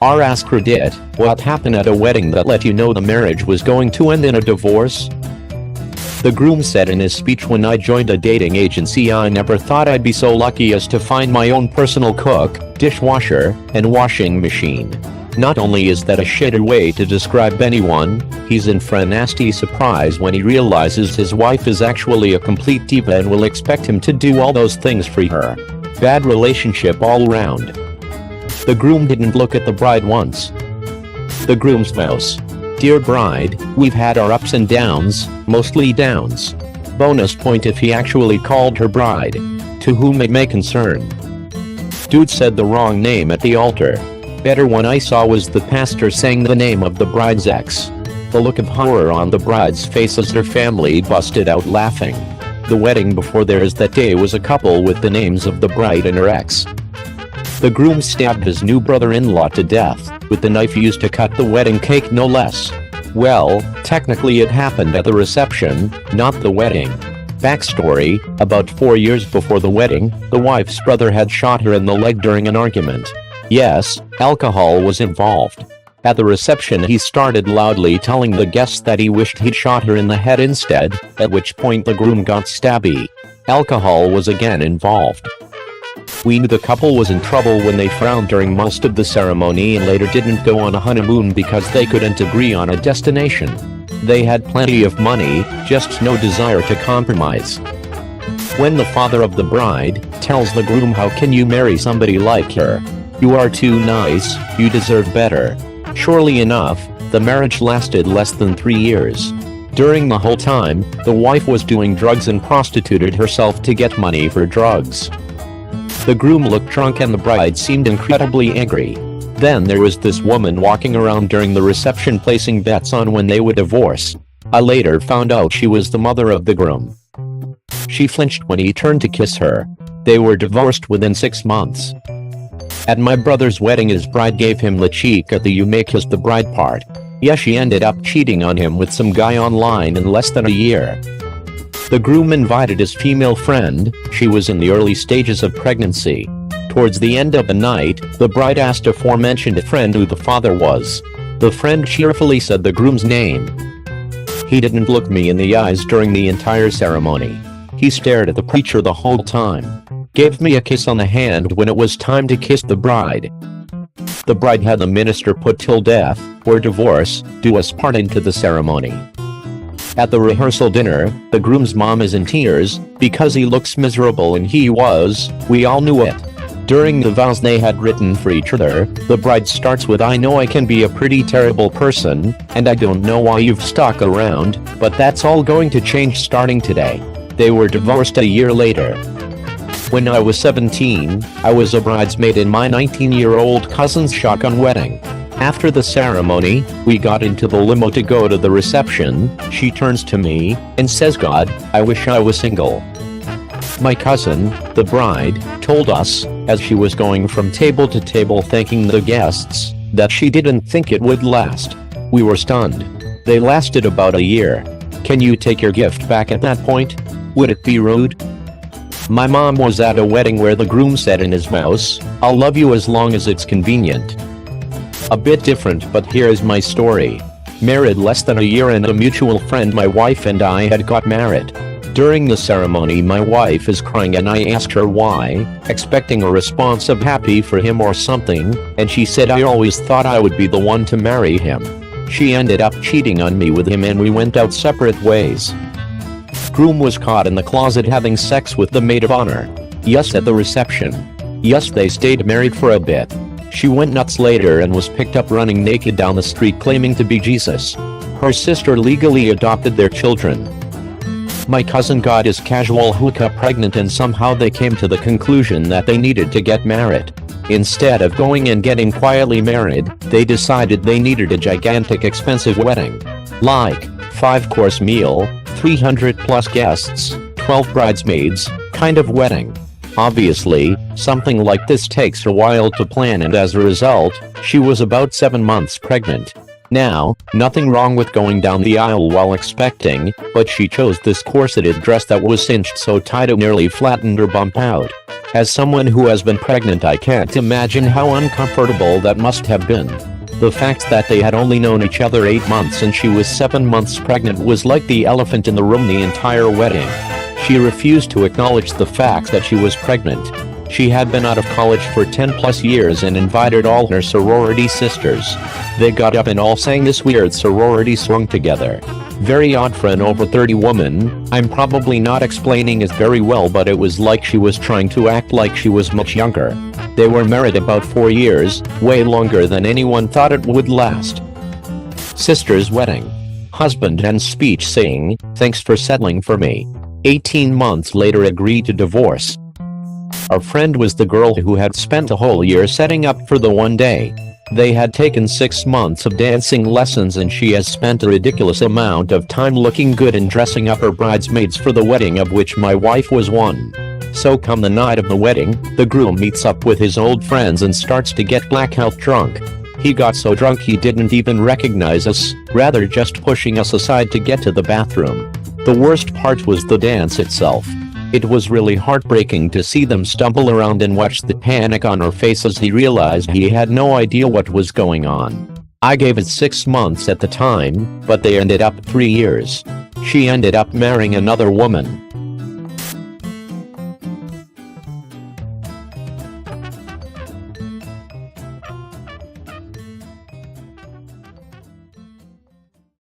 Our askreddit, what happened at a wedding that let you know the marriage was going to end in a divorce? The groom said in his speech, when I joined a dating agency I never thought I'd be so lucky as to find my own personal cook, dishwasher, and washing machine. Not only is that a shitty way to describe anyone, he's in for a nasty surprise when he realizes his wife is actually a complete diva and will expect him to do all those things for her. Bad relationship all round. The groom didn't look at the bride once. The groom's spouse. Dear bride, we've had our ups and downs, mostly downs. Bonus point if he actually called her bride. To whom it may concern. Dude said the wrong name at the altar. Better one I saw was the pastor saying the name of the bride's ex. The look of horror on the bride's face as her family busted out laughing. The wedding before theirs that day was a couple with the names of the bride and her ex. The groom stabbed his new brother-in-law to death, with the knife used to cut the wedding cake no less. Well, technically it happened at the reception, not the wedding. Backstory, about 4 years before the wedding, the wife's brother had shot her in the leg during an argument. Yes, alcohol was involved. At the reception he started loudly telling the guests that he wished he'd shot her in the head instead, at which point the groom got stabby. Alcohol was again involved. We knew the couple was in trouble when they frowned during most of the ceremony and later didn't go on a honeymoon because they couldn't agree on a destination. They had plenty of money, just no desire to compromise. When the father of the bride tells the groom, how can you marry somebody like her? You are too nice, you deserve better. Surely enough, the marriage lasted less than 3 years. During the whole time, the wife was doing drugs and prostituted herself to get money for drugs. The groom looked drunk and the bride seemed incredibly angry. Then there was this woman walking around during the reception placing bets on when they would divorce. I later found out she was the mother of the groom. She flinched when he turned to kiss her. They were divorced within 6 months. At my brother's wedding his bride gave him the cheek at the "you may kiss the bride" part. Yeah, she ended up cheating on him with some guy online in less than a year. The groom invited his female friend, she was in the early stages of pregnancy. Towards the end of the night, the bride asked aforementioned friend who the father was. The friend cheerfully said the groom's name. He didn't look me in the eyes during the entire ceremony. He stared at the preacher the whole time. Gave me a kiss on the hand when it was time to kiss the bride. The bride had the minister put "till death, or divorce, do us part" into the ceremony. At the rehearsal dinner, the groom's mom is in tears, because he looks miserable and he was, we all knew it. During the vows they had written for each other, the bride starts with, "I know I can be a pretty terrible person, and I don't know why you've stuck around, but that's all going to change starting today." They were divorced a year later. When I was 17, I was a bridesmaid in my 19-year-old cousin's shotgun wedding. After the ceremony, we got into the limo to go to the reception. She turns to me and says, "God, I wish I was single." My cousin, the bride, told us, as she was going from table to table thanking the guests, that she didn't think it would last. We were stunned. They lasted about a year. Can you take your gift back at that point? Would it be rude? My mom was at a wedding where the groom said in his vows, "I'll love you as long as it's convenient." A bit different, but here is my story. Married less than a year and a mutual friend, my wife and I had got married. During the ceremony my wife is crying and I asked her why, expecting a response of happy for him or something, and she said, "I always thought I would be the one to marry him." She ended up cheating on me with him and we went out separate ways. Groom was caught in the closet having sex with the maid of honor. Yes, at the reception. Yes, they stayed married for a bit. She went nuts later and was picked up running naked down the street claiming to be Jesus. Her sister legally adopted their children. My cousin got his casual hookup pregnant and somehow they came to the conclusion that they needed to get married. Instead of going and getting quietly married, they decided they needed a gigantic expensive wedding. Like, 5-course meal, 300 plus guests, 12 bridesmaids, kind of wedding. Obviously, something like this takes a while to plan and as a result, she was about 7 months pregnant. Now, nothing wrong with going down the aisle while expecting, but she chose this corseted dress that was cinched so tight it nearly flattened her bump out. As someone who has been pregnant, I can't imagine how uncomfortable that must have been. The fact that they had only known each other 8 months and she was 7 months pregnant was like the elephant in the room the entire wedding. She refused to acknowledge the fact that she was pregnant. She had been out of college for 10 plus years and invited all her sorority sisters. They got up and all sang this weird sorority song together. Very odd for an over 30 woman. I'm probably not explaining it very well, but it was like she was trying to act like she was much younger. They were married about 4 years, way longer than anyone thought it would last. Sister's wedding. Husband and speech saying, "Thanks for settling for me." 18 months later agreed to divorce. Our friend was the girl who had spent a whole year setting up for the one day. They had taken 6 months of dancing lessons and she has spent a ridiculous amount of time looking good and dressing up her bridesmaids for the wedding, of which my wife was one. So come the night of the wedding, the groom meets up with his old friends and starts to get blackout drunk. He got so drunk he didn't even recognize us, rather just pushing us aside to get to the bathroom. The worst part was the dance itself. It was really heartbreaking to see them stumble around and watch the panic on her face as he realized he had no idea what was going on. I gave it 6 months at the time, but they ended up 3 years. She ended up marrying another woman.